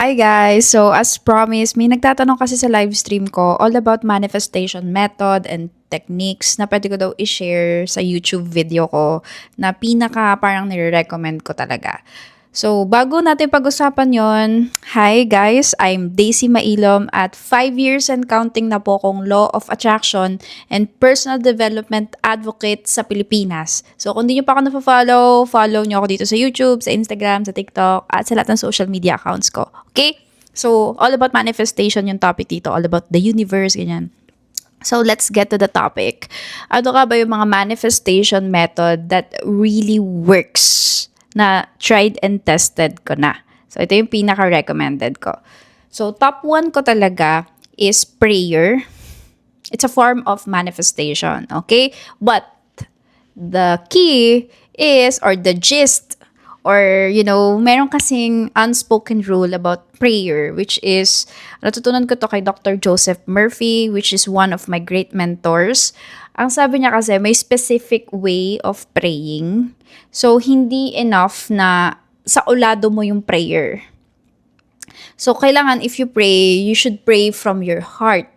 Hi guys! So as promised, may nagtatanong kasi sa live stream ko all about manifestation method and techniques na pwede ko daw i-share sa YouTube video ko na pinaka parang nire-recommend ko talaga. So bago natin pag-usapan yon, hi guys! I'm Daisy Mailom at 5 years and counting na po akong Law of Attraction and Personal Development Advocate sa Pilipinas. So kung di nyo pa ako na-follow, follow nyo ako dito sa YouTube, sa Instagram, sa TikTok, at sa lahat ng social media accounts ko. Okay? So, all about manifestation yung topic dito. All about the universe, ganyan. So, let's get to the topic. Ano ka ba yung mga manifestation method that really works na tried and tested ko na? So, ito yung pinaka-recommended ko. So, top 1 ko talaga is prayer. It's a form of manifestation, okay? But, the key is, or the gist, or, meron kasing unspoken rule about prayer, which is, natutunan ko to kay Dr. Joseph Murphy, which is one of my great mentors. Ang sabi niya kasi, may specific way of praying. So, hindi enough na sa ulado mo yung prayer. So, kailangan if you pray, you should pray from your heart.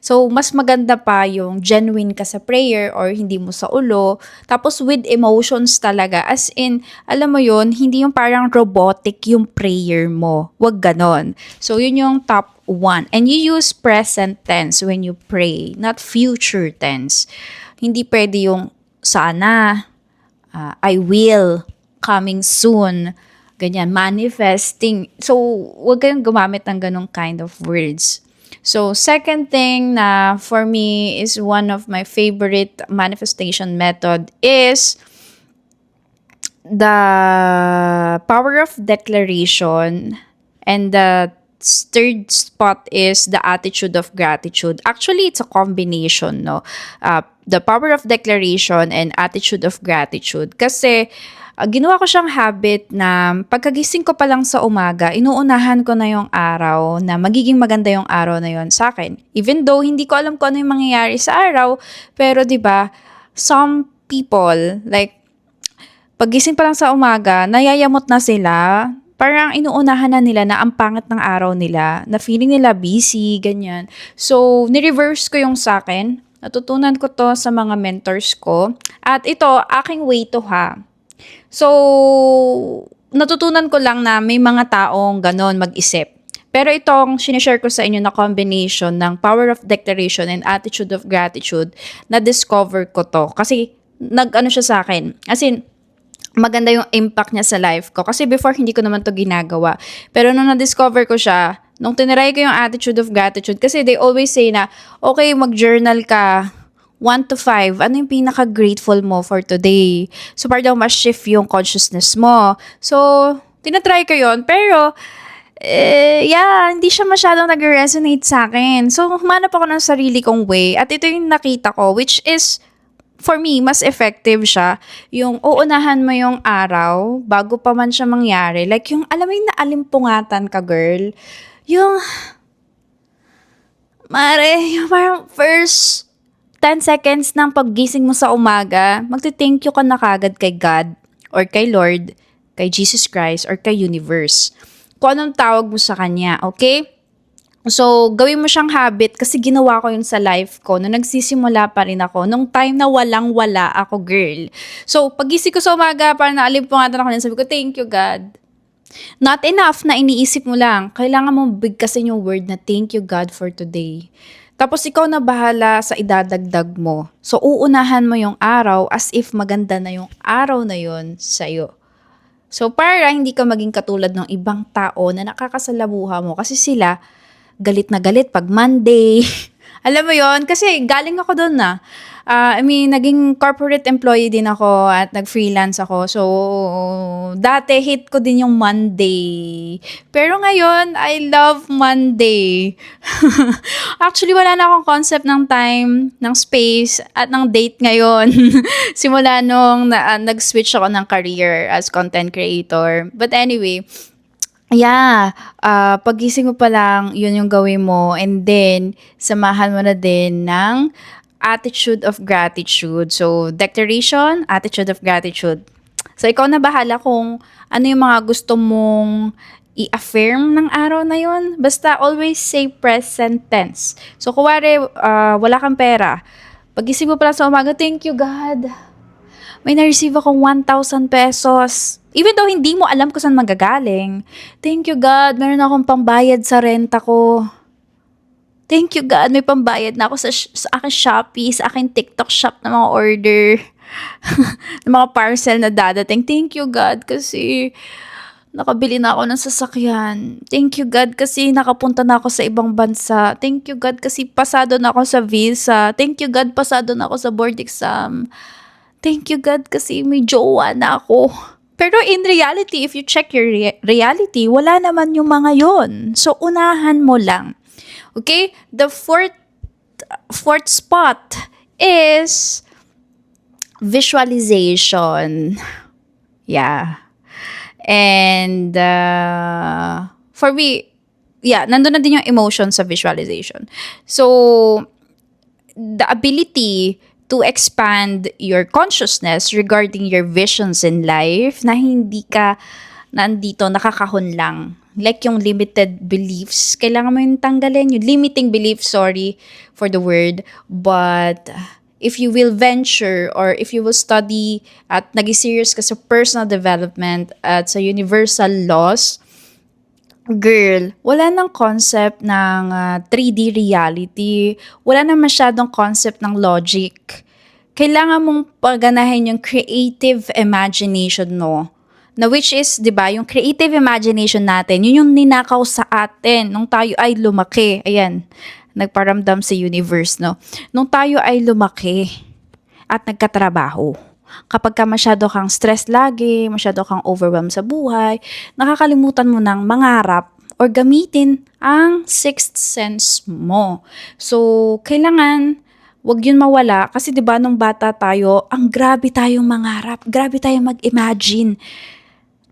So, mas maganda pa yung genuine ka sa prayer or hindi mo sa ulo. Tapos, with emotions talaga. As in, alam mo yun, hindi yung parang robotic yung prayer mo. Wag ganon. So, yun yung top 1. And you use present tense when you pray, not future tense. Hindi pwede yung sana, I will, coming soon, ganyan, manifesting. So, wag kayong gumamit ng ganong kind of words. So, second thing na for me is one of my favorite manifestation method is the power of declaration, and the third spot is the attitude of gratitude. Actually, it's a combination, no? The power of declaration and attitude of gratitude. Kasi, ginawa ko siyang habit na pagkagising ko pa lang sa umaga, inuunahan ko na yung araw na magiging maganda yung araw na yon sa akin. Even though hindi ko alam kung ano yung mangyayari sa araw, pero 'di ba, some people like paggising pa lang sa umaga, nayayamot na sila. Parang inuunahan na nila na ang pangit ng araw nila, na feeling nila busy, ganyan. So, ni-reverse ko yung sa akin. Natutunan ko to sa mga mentors ko. At ito, aking way to ha. So, natutunan ko lang na may mga taong ganon mag-isip. Pero itong sinishare ko sa inyo na combination ng power of declaration and attitude of gratitude, na-discover ko to. Kasi, nag-ano siya sa akin. As in, maganda yung impact niya sa life ko. Kasi before, hindi ko naman to ginagawa. Pero nung na-discover ko siya, nung tiniray ko yung attitude of gratitude, kasi they always say na, okay, mag-journal ka, 1 to 5, ano yung pinaka-grateful mo for today? So, parang mas-shift yung consciousness mo. So, tinatry ko yun. Pero, hindi siya masyadong nag-resonate sa akin. So, humanap ako ng sarili kong way. At ito yung nakita ko, which is, for me, mas effective siya. Yung uunahan mo yung araw, bago pa man siya mangyari. Like, yung, alam mo yung naalimpungatan ka, girl. Yung, yung parang first 10 seconds ng paggising mo sa umaga, magti-thank you ka na kagad kay God or kay Lord, kay Jesus Christ, or kay universe. Kung anong tawag mo sa kanya, okay? So, gawin mo siyang habit kasi ginawa ko yun sa life ko nung nagsisimula pa rin ako. Nung time na walang-wala ako, girl. So, pagising ko sa umaga, parang naalimpungatan ako na sabi ko, thank you, God. Not enough na iniisip mo lang. Kailangan mo bigkasin yung word na thank you, God, for today. Tapos ikaw na bahala sa idadagdag mo. So, uunahan mo yung araw as if maganda na yung araw na yun sa'yo. So, para hindi ka maging katulad ng ibang tao na nakakasalamuha mo kasi sila, galit na galit pag Monday. Alam mo yon kasi galing ako doon na. Naging corporate employee din ako at nag-freelance ako. So, dati hate ko din yung Monday. Pero ngayon, I love Monday. Actually, wala na akong concept ng time, ng space, at ng date ngayon. Simula nung nag-switch ako ng career as content creator. But anyway, pagising mo pa lang, yun yung gawin mo. And then, samahan mo na din ng attitude of gratitude. So, declaration, attitude of gratitude. So, ikaw na bahala kung ano yung mga gusto mong i-affirm ng araw na yon. Basta always say present tense. So, kuwari, wala kang pera. Pag-isip mo pala sa umaga, thank you God. May na-receive akong 1,000 pesos. Even though hindi mo alam kung saan magagaling. Thank you God, meron akong pambayad sa renta ko. Thank you God, may pambayad na ako sa aking Shopee, sa aking TikTok shop na mga order. ng mga parcel na dadating. Thank you God kasi nakabili na ako ng sasakyan. Thank you God kasi nakapunta na ako sa ibang bansa. Thank you God kasi pasado na ako sa visa. Thank you God pasado na ako sa board exam. Thank you God kasi may jowa na ako. Pero in reality, if you check your reality, wala naman yung mga yon. So, unahan mo lang. Okay? The fourth spot is visualization. Yeah. And for me, yeah, nandun na din yung emotion sa visualization. So, the ability to expand your consciousness regarding your visions in life na hindi ka nandito nakakahon lang. Like yung limited beliefs, kailangan mo yung tanggalin, yung limiting beliefs, sorry for the word, but if you will venture or if you will study at nag-serious ka sa personal development at sa universal laws, girl, wala nang concept ng 3D reality. Wala nang masyadong concept ng logic. Kailangan mong paganahin yung creative imagination mo. Na which is, di ba, yung creative imagination natin, yun yung ninakaw sa atin nung tayo ay lumaki. Ayan, nagparamdam sa universe, no? Nung tayo ay lumaki at nagkatrabaho. Kapag ka masyado kang stress lagi, masyado kang overwhelmed sa buhay, nakakalimutan mo ng mangarap or gamitin ang sixth sense mo. So, kailangan wag yun mawala kasi 'di ba nung bata tayo, ang grabe tayong mangarap, grabe tayong mag-imagine.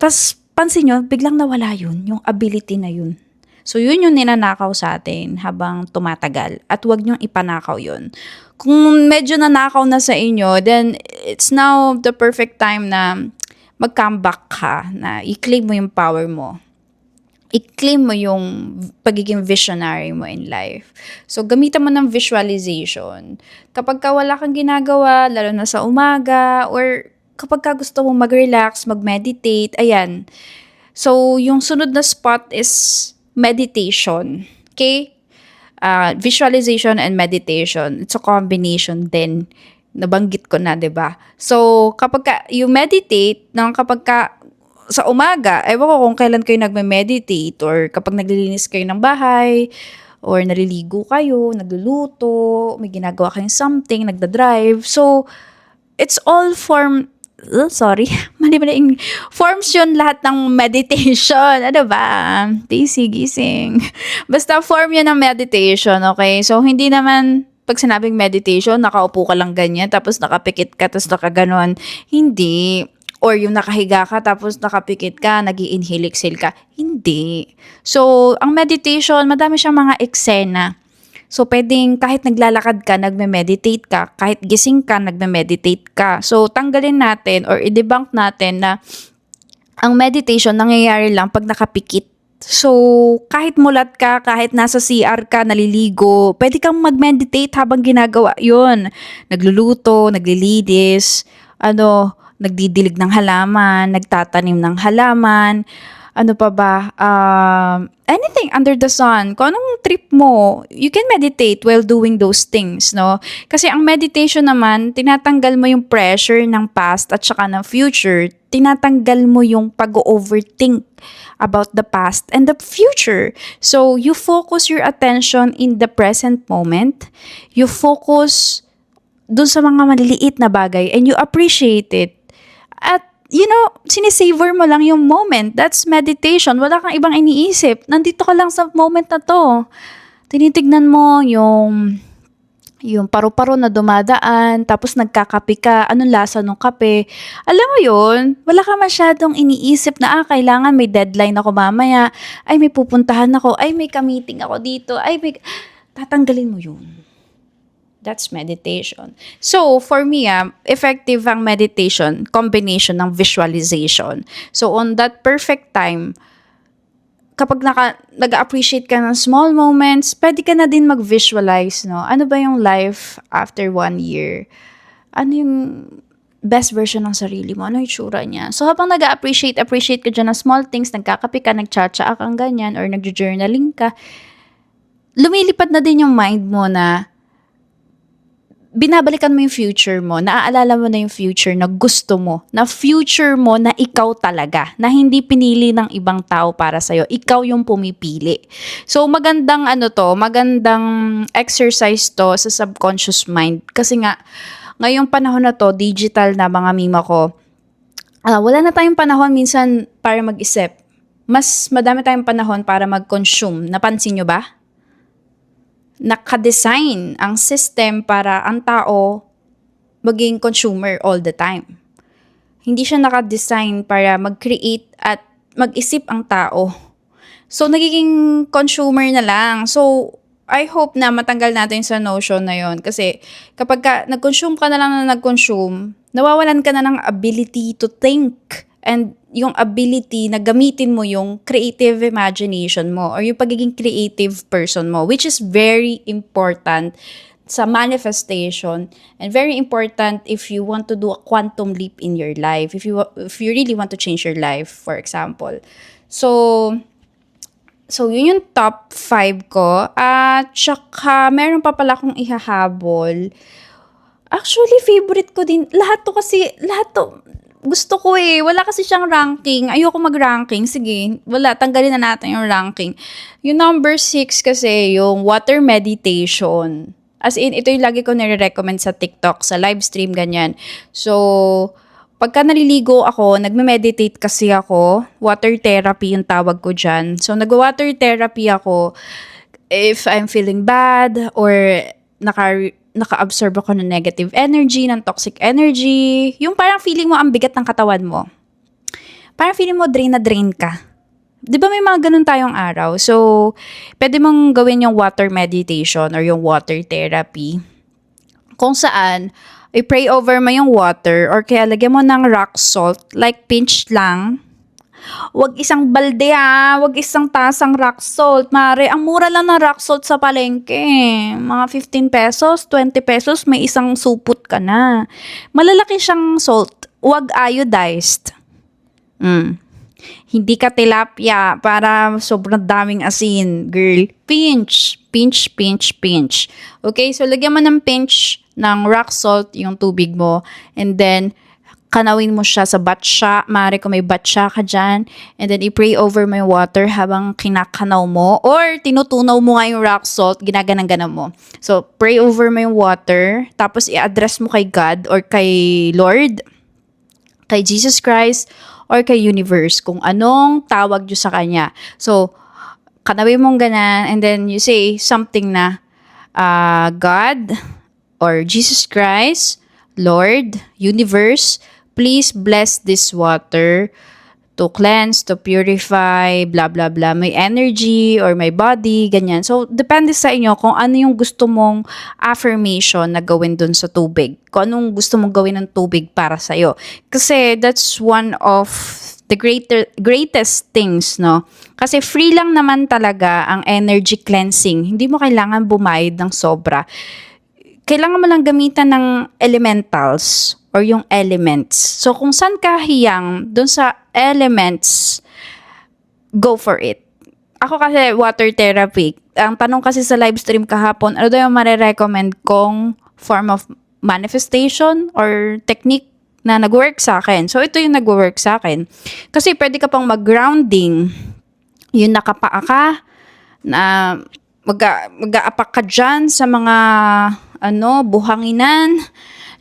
Tas pansin nyo, biglang nawala yun, yung ability na yun. So, yun yung ninanakaw sa atin habang tumatagal. At wag niyong ipanakaw yun. Kung medyo nanakaw na sa inyo, then it's now the perfect time na mag-comeback ka, na i-claim mo yung power mo. I-claim mo yung pagiging visionary mo in life. So, gamitan mo ng visualization. Kapag ka wala kang ginagawa, lalo na sa umaga, or kapag ka gusto mong mag-relax, mag-meditate, ayan. So, yung sunod na spot is meditation. Okay? Visualization and meditation. It's a combination din. Nabanggit ko na, 'di ba? So, kapag ka you meditate, kapag ka sa umaga, ewan ko kung kailan kayo nagme-meditate or kapag naglilinis kayo ng bahay or naliligo kayo, nagluluto, may ginagawa kayong something, nagda-drive. So, it's all mali yung forms yun lahat ng meditation. Ano ba? Daisy, gising. Basta form yun ng meditation, okay? So, hindi naman pag sinabing meditation, nakaupo ka lang ganyan, tapos nakapikit ka, tapos nakaganon. Hindi. Or yung nakahiga ka, tapos nakapikit ka, nag-i-inhale, exhale ka. Hindi. So, ang meditation, madami siyang mga eksena. So, pwedeng kahit naglalakad ka, nagme-meditate ka. Kahit gising ka, nagme-meditate ka. So, tanggalin natin or i-debunk natin na ang meditation nangyayari lang pag nakapikit. So, kahit mulat ka, kahit nasa CR ka, naliligo, pwede kang mag-meditate habang ginagawa yun. Nagluluto, naglilinis, nagdidilig ng halaman, nagtatanim ng halaman, ano pa ba, anything under the sun. Kung anong trip mo, you can meditate while doing those things, no? Kasi ang meditation naman, tinatanggal mo yung pressure ng past at saka ng future. Tinatanggal mo yung pag-overthink about the past and the future. So, you focus your attention in the present moment. You focus dun sa mga maliliit na bagay and you appreciate it. At sinisavor mo lang yung moment. That's meditation. Wala kang ibang iniisip. Nandito ka lang sa moment na to. Tinitignan mo yung paru-paro na dumadaan, tapos nagkakape ka, anong lasa ng kape. Alam mo yun, wala ka masyadong iniisip na, kailangan may deadline ako mamaya, ay may pupuntahan ako, ay may ka-meeting ako dito, tatanggalin mo yun. That's meditation. So, for me, effective ang meditation, combination ng visualization. So, on that perfect time, kapag nag-appreciate ka ng small moments, pwede ka na din mag-visualize, no? Ano ba yung life after 1 year? Ano yung best version ng sarili mo? Ano yung tsura niya? So, habang appreciate ka dyan ng small things, nagkakape ka, nagchatcha kang ganyan, or nag-journaling ka, lumilipad na din yung mind mo na binabalikan mo yung future mo, naaalala mo na yung future na gusto mo, na future mo na ikaw talaga, na hindi pinili ng ibang tao para sa'yo, ikaw yung pumipili. So, magandang magandang exercise to sa subconscious mind. Kasi nga, ngayong panahon na to, digital na mga mima ko, wala na tayong panahon minsan para mag-isip. Mas madami tayong panahon para mag-consume. Napansin nyo ba? Naka-design ang system para ang tao maging consumer all the time. Hindi siya naka-design para mag-create at mag-isip ang tao. So, nagiging consumer na lang. So, I hope na matanggal natin sa notion na yon. Kasi kapag nag-consume ka na lang na nag-consume, nawawalan ka na ng ability to think and yung ability na gamitin mo yung creative imagination mo or yung pagiging creative person mo, which is very important sa manifestation and very important if you want to do a quantum leap in your life, if you really want to change your life, for example. So yun yung top 5 ko. At saka meron pa pala akong ihahabol. Actually, favorite ko din. Lahat to gusto ko eh. Wala kasi siyang ranking. Ayoko mag-ranking. Sige, wala. Tanggalin na natin yung ranking. Yung number 6 kasi, yung water meditation. As in, ito yung lagi ko nire-recommend sa TikTok, sa live stream, ganyan. So, pagka naliligo ako, nagme-meditate kasi ako. Water therapy yung tawag ko dyan. So, nag-water therapy ako if I'm feeling bad or naka-absorb ako ng negative energy, ng toxic energy. Yung parang feeling mo ang bigat ng katawan mo. Parang feeling mo drain na drain ka. Di ba may mga ganun tayong araw? So, pwede mong gawin yung water meditation or yung water therapy. Kung saan, i-pray over mo yung water or kaya lagyan mo ng rock salt, like pinch lang. Wag isang balde wag isang tasang rock salt. Mare, ang mura lang ng rock salt sa palengke. Mga 15 pesos, 20 pesos, may isang supot ka na. Malalaki siyang salt. Wag iodized. Hindi ka tilapia para sobrang daming asin. Girl, pinch. Pinch, pinch, pinch. Okay, so lagyan mo ng pinch ng rock salt yung tubig mo. And then, kanawin mo siya sa batsa. Maaari kung may batsa ka dyan. And then, i-pray over mo yung water habang kinakanaw mo. Or, tinutunaw mo nga yung rock salt, ginaganang-ganang mo. So, pray over mo yung water. Tapos, i-address mo kay God or kay Lord, kay Jesus Christ, or kay universe. Kung anong tawag nyo sa Kanya. So, kanawin mong ganan. And then, you say something na, God, or Jesus Christ, Lord, universe, please bless this water to cleanse, to purify, blah, blah, blah. May energy or may body, ganyan. So, depende sa inyo kung ano yung gusto mong affirmation na gawin dun sa tubig. Kung anong gusto mong gawin ng tubig para sa'yo. Kasi that's one of the greatest things, no? Kasi free lang naman talaga ang energy cleansing. Hindi mo kailangan bumayad ng sobra. Kailangan mo lang gamitan ng elementals or yung elements. So, kung saan ka hiyang dun sa elements, go for it. Ako kasi water therapy. Ang tanong kasi sa live stream kahapon, ano daw yung marirecommend kong form of manifestation or technique na nag-work sa akin. So, ito yung nag-work sa akin. Kasi pwede ka pang mag-grounding. Yung nakapaa ka, na mag-aapak ka dyan sa mga buhanginan,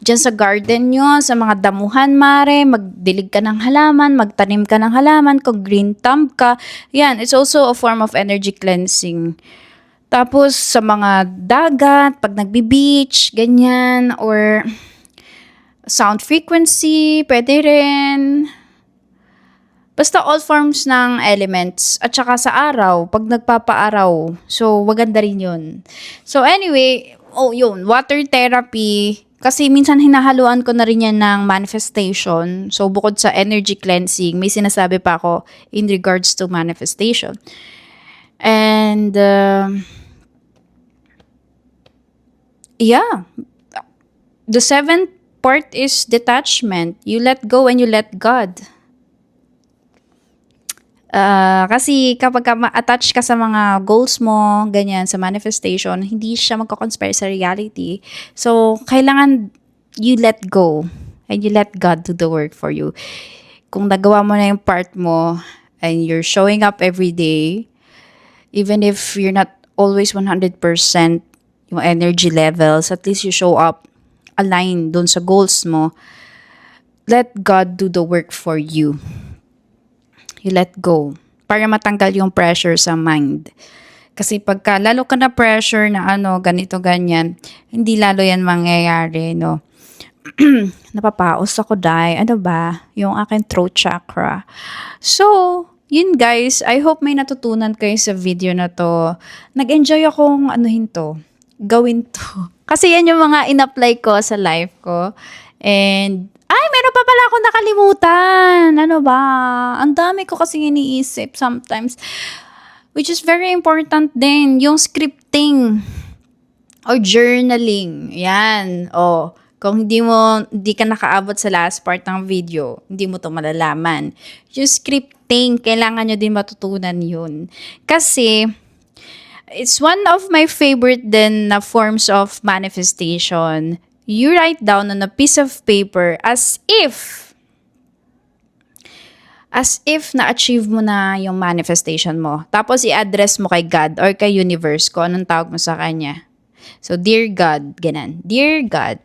dyan sa garden nyo, sa mga damuhan, mare, magdilig ka ng halaman, magtanim ka ng halaman, kung green thumb ka, yan, it's also a form of energy cleansing. Tapos, sa mga dagat, pag nagbi-beach, ganyan, or sound frequency, pwede rin. Basta all forms ng elements. At saka sa araw, pag nagpapaaraw. So, maganda rin yun. So, anyway, yun, water therapy. Kasi minsan hinahaluan ko na rin yan ng manifestation. So, bukod sa energy cleansing, may sinasabi pa ako in regards to manifestation. And, yeah. The seventh part is detachment. You let go and you let God. Kasi kapag ma-attach ka sa mga goals mo, ganyan, sa manifestation, hindi siya magko-conspire sa reality. So, kailangan you let go and you let God do the work for you. Kung nagawa mo na yung part mo and you're showing up every day, even if you're not always 100% yung energy levels, at least you show up aligned dun sa goals mo. Let God do the work for you. You let go para matanggal yung pressure sa mind. Kasi pagka lalo ka na pressure na ganito, ganyan, hindi lalo yan mangyayari, no? Napapaos ako, dai. Ano ba? Yung aking throat chakra. So, yun guys. I hope may natutunan kayo sa video na to. Nag-enjoy akong gawin to. Kasi yan yung mga in-apply ko sa life ko. And, meron pa pala ako nakalimutan. Ano ba? Ang dami ko kasing iniisip sometimes. Which is very important din. Yung scripting. Or journaling. Yan. Kung hindi ka nakaabot sa last part ng video, hindi mo to malalaman. Yung scripting, kailangan nyo din matutunan yun. Kasi, it's one of my favorite din na forms of manifestation. You write down on a piece of paper as if na-achieve mo na yung manifestation mo. Tapos i-address mo kay God or kay universe kung anong tawag mo sa kanya. So, Dear God, ganun. Dear God,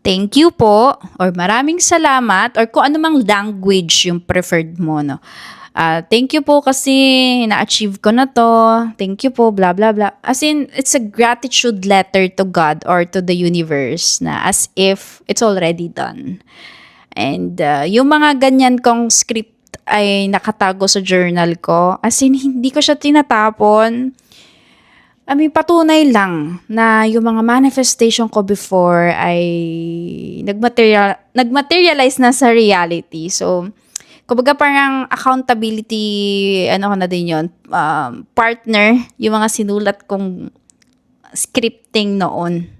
thank you po, or maraming salamat, or kung anumang language yung preferred mo, no? Thank you po kasi na-achieve ko na to. Thank you po, blah, blah, blah. As in, it's a gratitude letter to God or to the universe na as if it's already done. And yung mga ganyan kong script ay nakatago sa journal ko. As in, hindi ko siya tinatapon. Patunay lang na yung mga manifestation ko before ay nagmaterialize na sa reality. So, kumbaga parang accountability, ko na din yun, partner, yung mga sinulat kong scripting noon.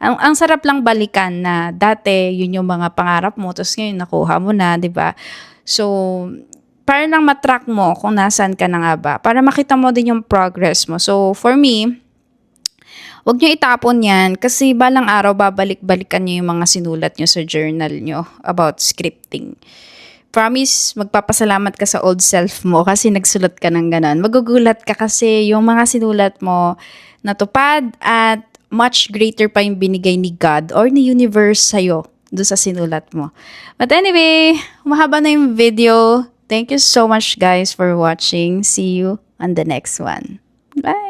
Ang sarap lang balikan na dati, yun yung mga pangarap mo, tapos ngayon nakuha mo na, di ba? So, para lang matrack mo kung nasaan ka na nga ba, para makita mo din yung progress mo. So, for me, huwag nyo itapon yan kasi balang araw babalik-balikan nyo yung mga sinulat nyo sa journal nyo about scripting. Promise, magpapasalamat ka sa old self mo kasi nagsulat ka ng ganon. Magugulat ka kasi yung mga sinulat mo natupad at much greater pa yung binigay ni God or ni universe sa'yo doon sa sinulat mo. But anyway, mahaba na yung video. Thank you so much guys for watching. See you on the next one. Bye!